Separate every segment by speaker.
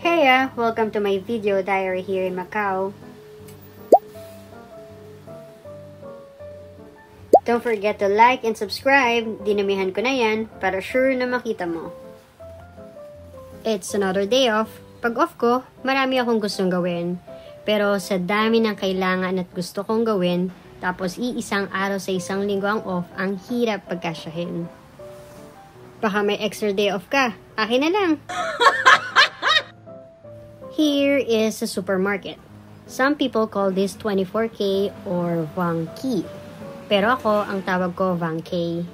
Speaker 1: Hey, welcome to my video diary here in Macau. Don't forget to like and subscribe. Dinamihan ko na yan para sure na makita mo. It's another day off. Pag off ko, marami akong gustong gawin. Pero sa dami ng kailangan at gusto kong gawin, tapos iisang araw sa isang linggo ang off, ang hirap pagkasyahin. Baka may extra day off ka. Akin na lang. Here is a supermarket. Some people call this 24K or Vanki. Pero ako, ang tawag ko Vanki.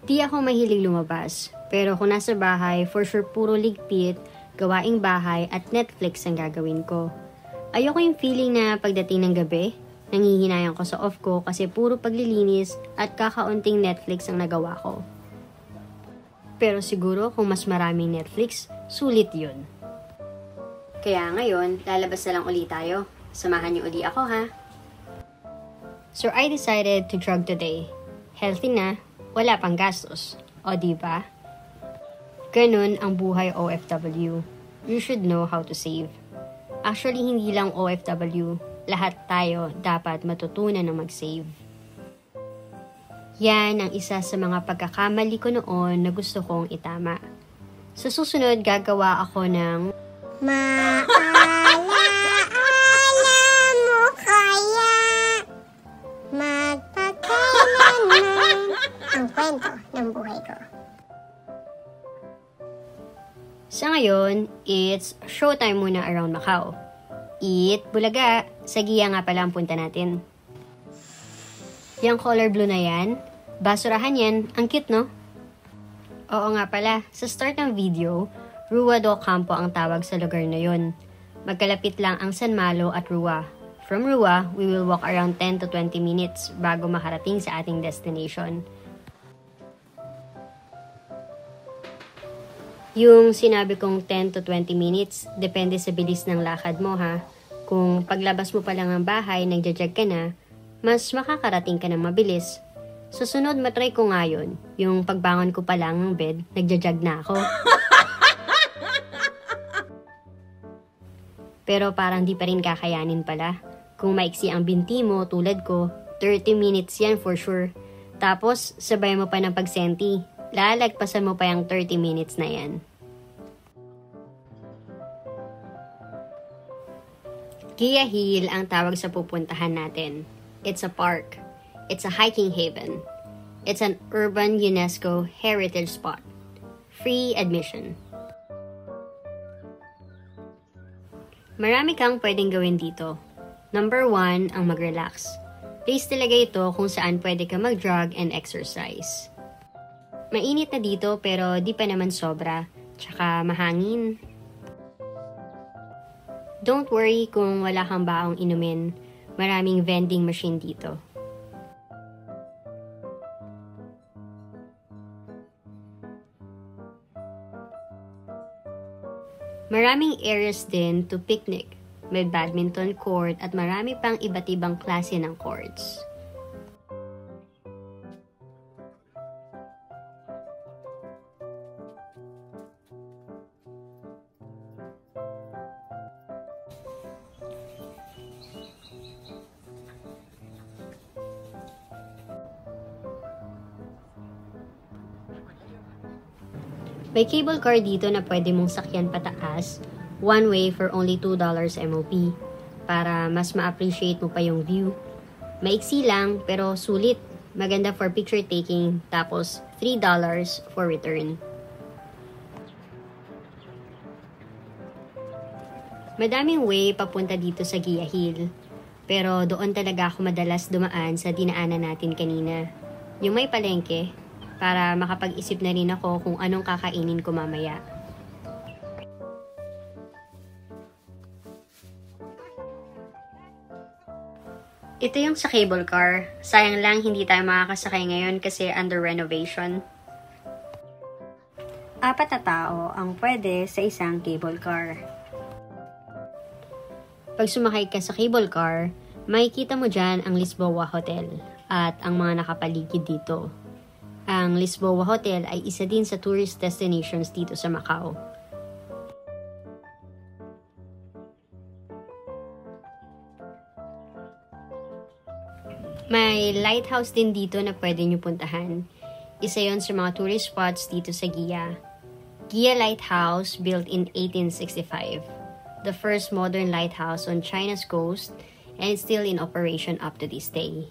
Speaker 1: Di ako mahilig lumabas. Pero kung nasa bahay, for sure puro ligpit, gawaing bahay at Netflix ang gagawin ko. Ayoko yung feeling na pagdating ng gabi, nanghihinayan ko sa off ko kasi puro paglilinis at kakaunting Netflix ang nagawa ko. Pero siguro kung mas maraming Netflix, sulit yun. Kaya ngayon, lalabas na lang ulit tayo. Samahan niyo uli ako ha. So I decided to jog today. Healthy na, wala pang gastos. O diba? Ganun ang buhay OFW. You should know how to save. Actually, hindi lang OFW. Lahat tayo dapat matutunan na mag-save. Yan ang isa sa mga pagkakamali ko noon na gusto kong itama. Sa susunod, gagawa ako ng
Speaker 2: Maalaala mo kaya magpakailanman ang kwento ng buhay ko.
Speaker 1: Sa ngayon, it's showtime muna around Macau. Eat, Bulaga. Sa Gia nga pala ang punta natin. Yung color blue na yan, basurahan yan. Ang cute, no? Oo nga pala, sa start ng video, Rua do Campo ang tawag sa lugar na yun. Magkalapit lang ang San Malo at Rua. From Rua, we will walk around 10 to 20 minutes bago makarating sa ating destination. Yung sinabi kong 10 to 20 minutes, depende sa bilis ng lakad mo ha. Kung paglabas mo pa lang ang bahay, nagja-jog ka na, mas makakarating ka ng mabilis. Susunod, matry ko nga yun. Yung pagbangon ko pa lang ng bed, nagja-jog na ako. Pero parang di pa rin kakayanin pala. Kung maiksi ang binti mo, tulad ko, 30 minutes yan for sure. Tapos, sabay mo pa ng pagsenti. Lalagpasan mo pa yung 30 minutes na yan. Gia Hill ang tawag sa pupuntahan natin. It's a park. It's a hiking haven. It's an urban UNESCO heritage spot. Free admission. Marami kang pwedeng gawin dito. Number 1, ang mag-relax. Place talaga ito kung saan pwede ka mag-jog and exercise. Mainit na dito pero di pa naman sobra, tsaka mahangin. Don't worry kung wala kang baong inumin, maraming vending machine dito. Maraming areas din to picnic, may badminton court at marami pang iba't ibang klase ng courts. May cable car dito na pwede mong sakyan pataas, one way for only $2 MOP, para mas ma-appreciate mo pa yung view. Maiksi lang, pero sulit. Maganda for picture taking, tapos $3 for return. Madaming way papunta dito sa Gia Hill, pero doon talaga ako madalas dumaan sa dinaanan natin kanina. Yung may palengke, para makapag-isip na rin ako kung anong kakainin ko mamaya. Ito yung sa cable car. Sayang lang hindi tayo makakasakay ngayon kasi under renovation. 4 na tao ang pwede sa isang cable car. Pag sumakay ka sa cable car, makikita mo dyan ang Lisboa Hotel at ang mga nakapaligid dito. Ang Lisboa Hotel ay isa din sa tourist destinations dito sa Macau. May lighthouse din dito na pwede nyo puntahan. Isa yon sa mga tourist spots dito sa Gia. Gia Lighthouse, built in 1865. The first modern lighthouse on China's coast, and it's still in operation up to this day.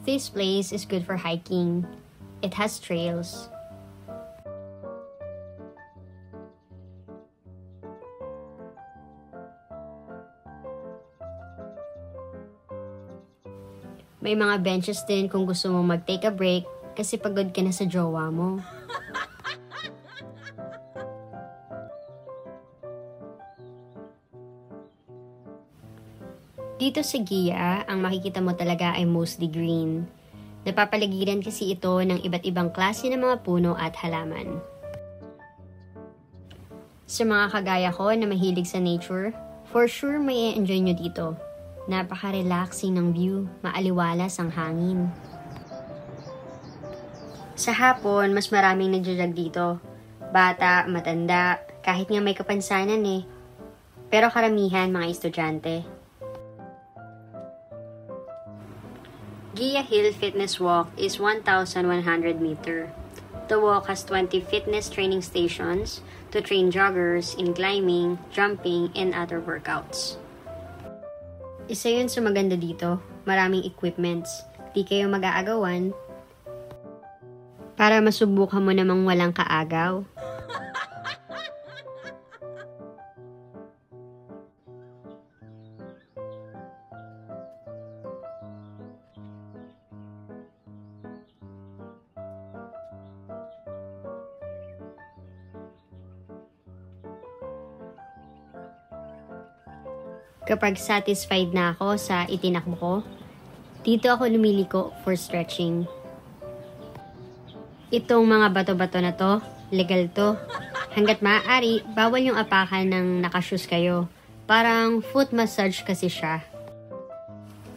Speaker 1: This place is good for hiking. It has trails. May mga benches din kung gusto mo mag-take a break kasi pagod ka na sa jowa mo. Dito sa Gia, ang makikita mo talaga ay mostly green. Napapaligiran kasi ito ng iba't ibang klase ng mga puno at halaman. Sa mga kagaya ko na mahilig sa nature, for sure may enjoy nyo dito. Napaka-relaxing ng view, maaliwalas ang hangin. Sa hapon, mas maraming nagja-jog dito. Bata, matanda, kahit nga may kapansanan eh. Pero karamihan mga estudyante. Gia Hill Fitness Walk is 1,100 meter. The walk has 20 fitness training stations to train joggers in climbing, jumping, and other workouts. Isa yun sa maganda dito, maraming equipments. Di kayo mag-aagawan para masubukan mo namang walang kaagaw. Kapag satisfied na ako sa itinakbo ko, dito ako lumiliko for stretching. Itong mga bato-bato na to, legal to. Hanggat maaari, bawal yung apakan ng nakashoes kayo. Parang foot massage kasi siya.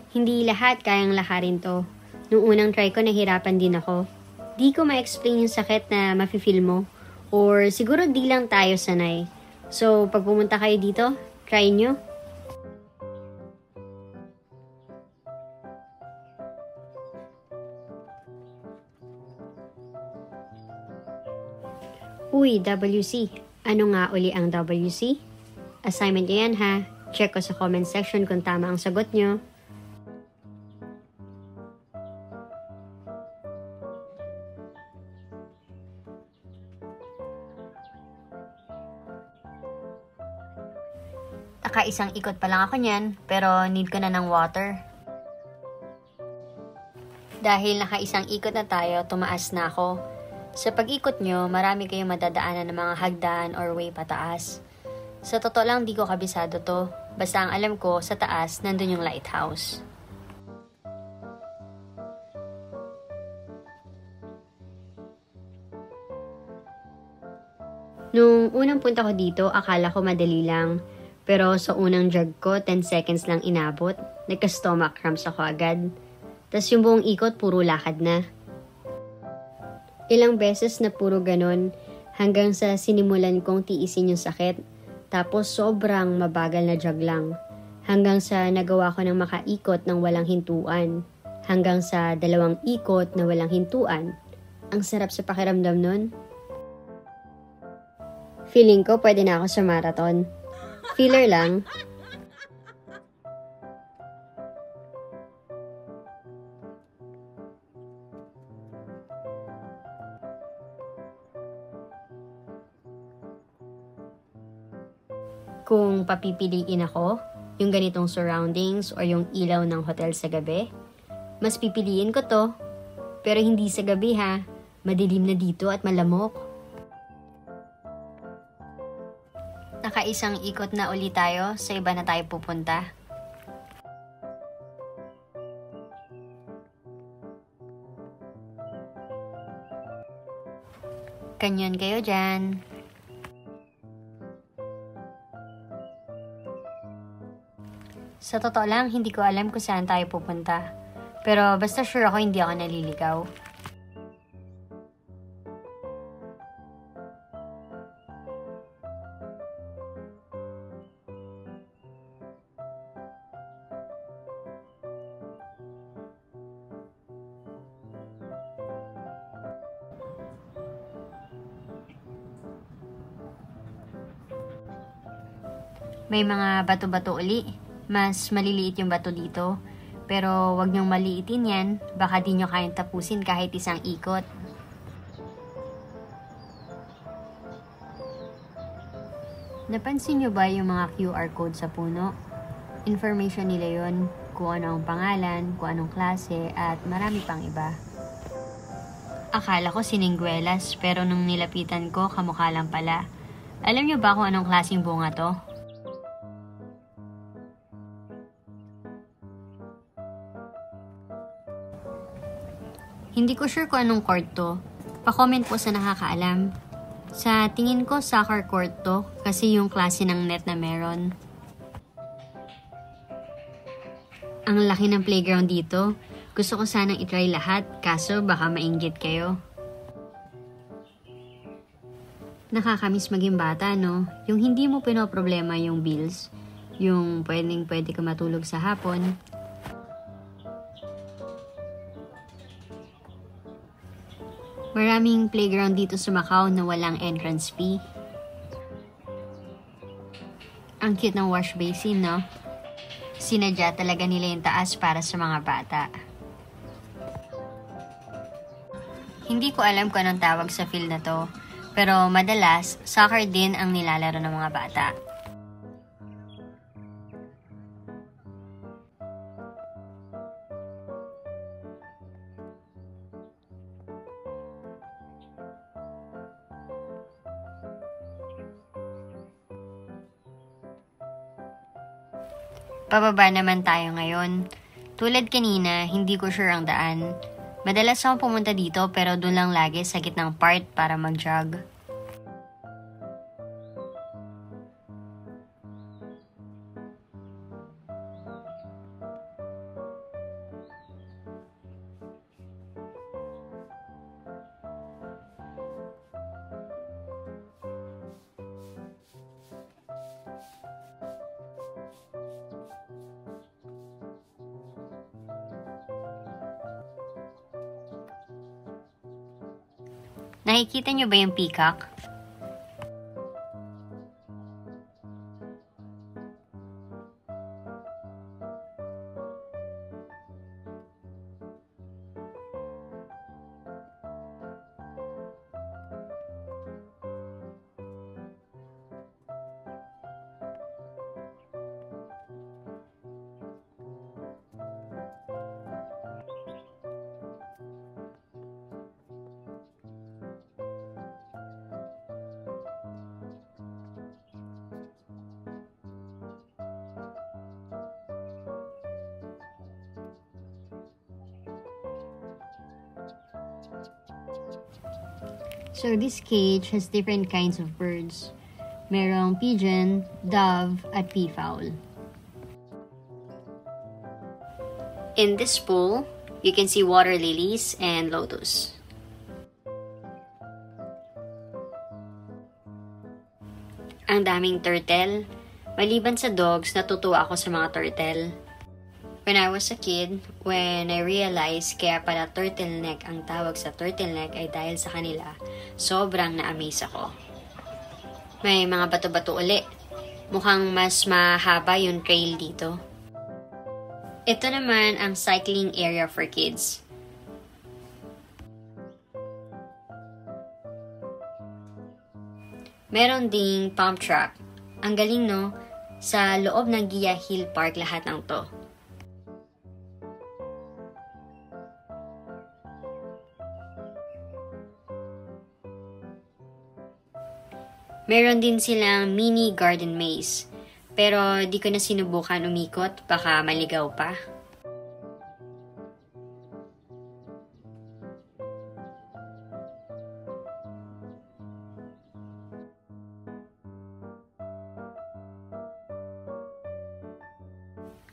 Speaker 1: Hindi lahat kayang lakarin to. Nung unang try ko, nahirapan din ako. Di ko ma-explain yung sakit na mafe-feel mo. Or siguro di lang tayo sanay. So, pag pumunta kayo dito, try nyo. Uy, WC. Ano nga uli ang WC? Assignment nyo yan ha. Check ko sa comment section kung tama ang sagot nyo. Nakaisang ikot pa lang ako niyan, pero need ko na ng water. Dahil nakaisang ikot na tayo, tumaas na ako. Sa pag-ikot nyo, marami kayong madadaanan ng mga hagdan or way pataas. Sa totoo lang, di ko kabisado to. Basta ang alam ko, sa taas, nandun yung lighthouse. Nung unang punta ko dito, akala ko madali lang. Pero sa unang jog ko, 10 seconds lang inabot. Nagka-stomach cramps ako agad. Tas yung buong ikot, puro lakad na. Ilang beses na puro ganon hanggang sa sinimulan kong tiisin yung sakit. Tapos sobrang mabagal na jog lang. Hanggang sa nagawa ko ng makaikot ng walang hintuan. Hanggang sa 2 ikot na walang hintuan. Ang sarap sa pakiramdam nun. Feeling ko pwede na ako sa marathon. Filler lang. Kung papipiliin ako, yung ganitong surroundings or yung ilaw ng hotel sa gabi, mas pipiliin ko to. Pero hindi sa gabi ha, madilim na dito at malamok. Nakaisang ikot na uli tayo, sa iba na tayo pupunta. Kanyon kayo dyan. Sa totoo lang, hindi ko alam kung saan tayo pupunta. Pero basta sure ako hindi ako naliligaw. May mga bato-bato uli. Mas maliliit yung bato dito. Pero wag niyong maliitin yan. Baka di nyo kayang tapusin kahit isang ikot. Napansin nyo ba yung mga QR code sa puno? Information nila yon, kung ano ang pangalan, kung anong klase, at marami pang iba. Akala ko siningguelas, pero nung nilapitan ko, kamukha lang pala. Alam nyo ba kung anong klaseng bunga to? Hindi ko sure kung anong court to. Pa-comment po sa nakakaalam. Sa tingin ko, soccer court to kasi yung klase ng net na meron. Ang laki ng playground dito. Gusto ko sanang itry lahat, kaso baka mainggit kayo. Nakakamiss maging bata, no? Yung hindi mo pinoproblema yung bills. Yung pwede ka matulog sa hapon. Maraming playground dito sa Macau na walang entrance fee. Ang cute ng wash basin, no? Sinadya talaga nila yung taas para sa mga bata. Hindi ko alam kung anong tawag sa field na to, pero madalas, soccer din ang nilalaro ng mga bata. Pababa naman tayo ngayon. Tulad kanina, hindi ko sure ang daan. Madalas akong pumunta dito pero doon lang lagi sa gitnang part para mag-jog. Nakikita niyo ba yung peacock? So this cage has different kinds of birds. Merong pigeon, dove, at peafowl. In this pool, you can see water lilies and lotus. Ang daming turtle. Maliban sa dogs, natutuwa ako sa mga turtle. When I was a kid, when I realized kaya pala turtleneck ang tawag sa turtleneck ay dahil sa kanila, sobrang na-amaze ako. May mga bato-bato uli. Mukhang mas mahaba yung trail dito. Ito naman ang cycling area for kids. Meron ding pump track. Ang galing, no? Sa loob ng Gia Hill Park lahat ng to. Meron din silang mini garden maze. Pero di ko na sinubukan umikot, baka maligaw pa.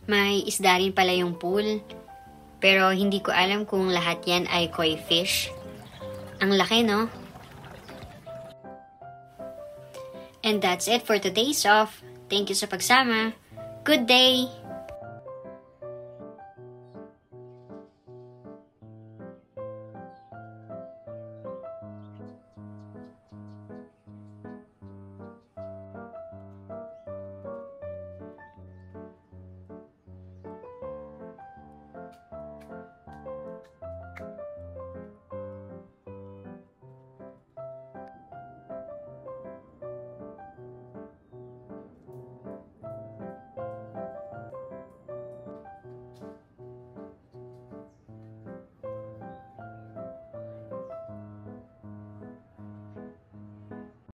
Speaker 1: May isda rin pala yung pool. Pero hindi ko alam kung lahat yan ay koi fish. Ang laki, no? And that's it for today's off. Thank you sa pagsama. Good day!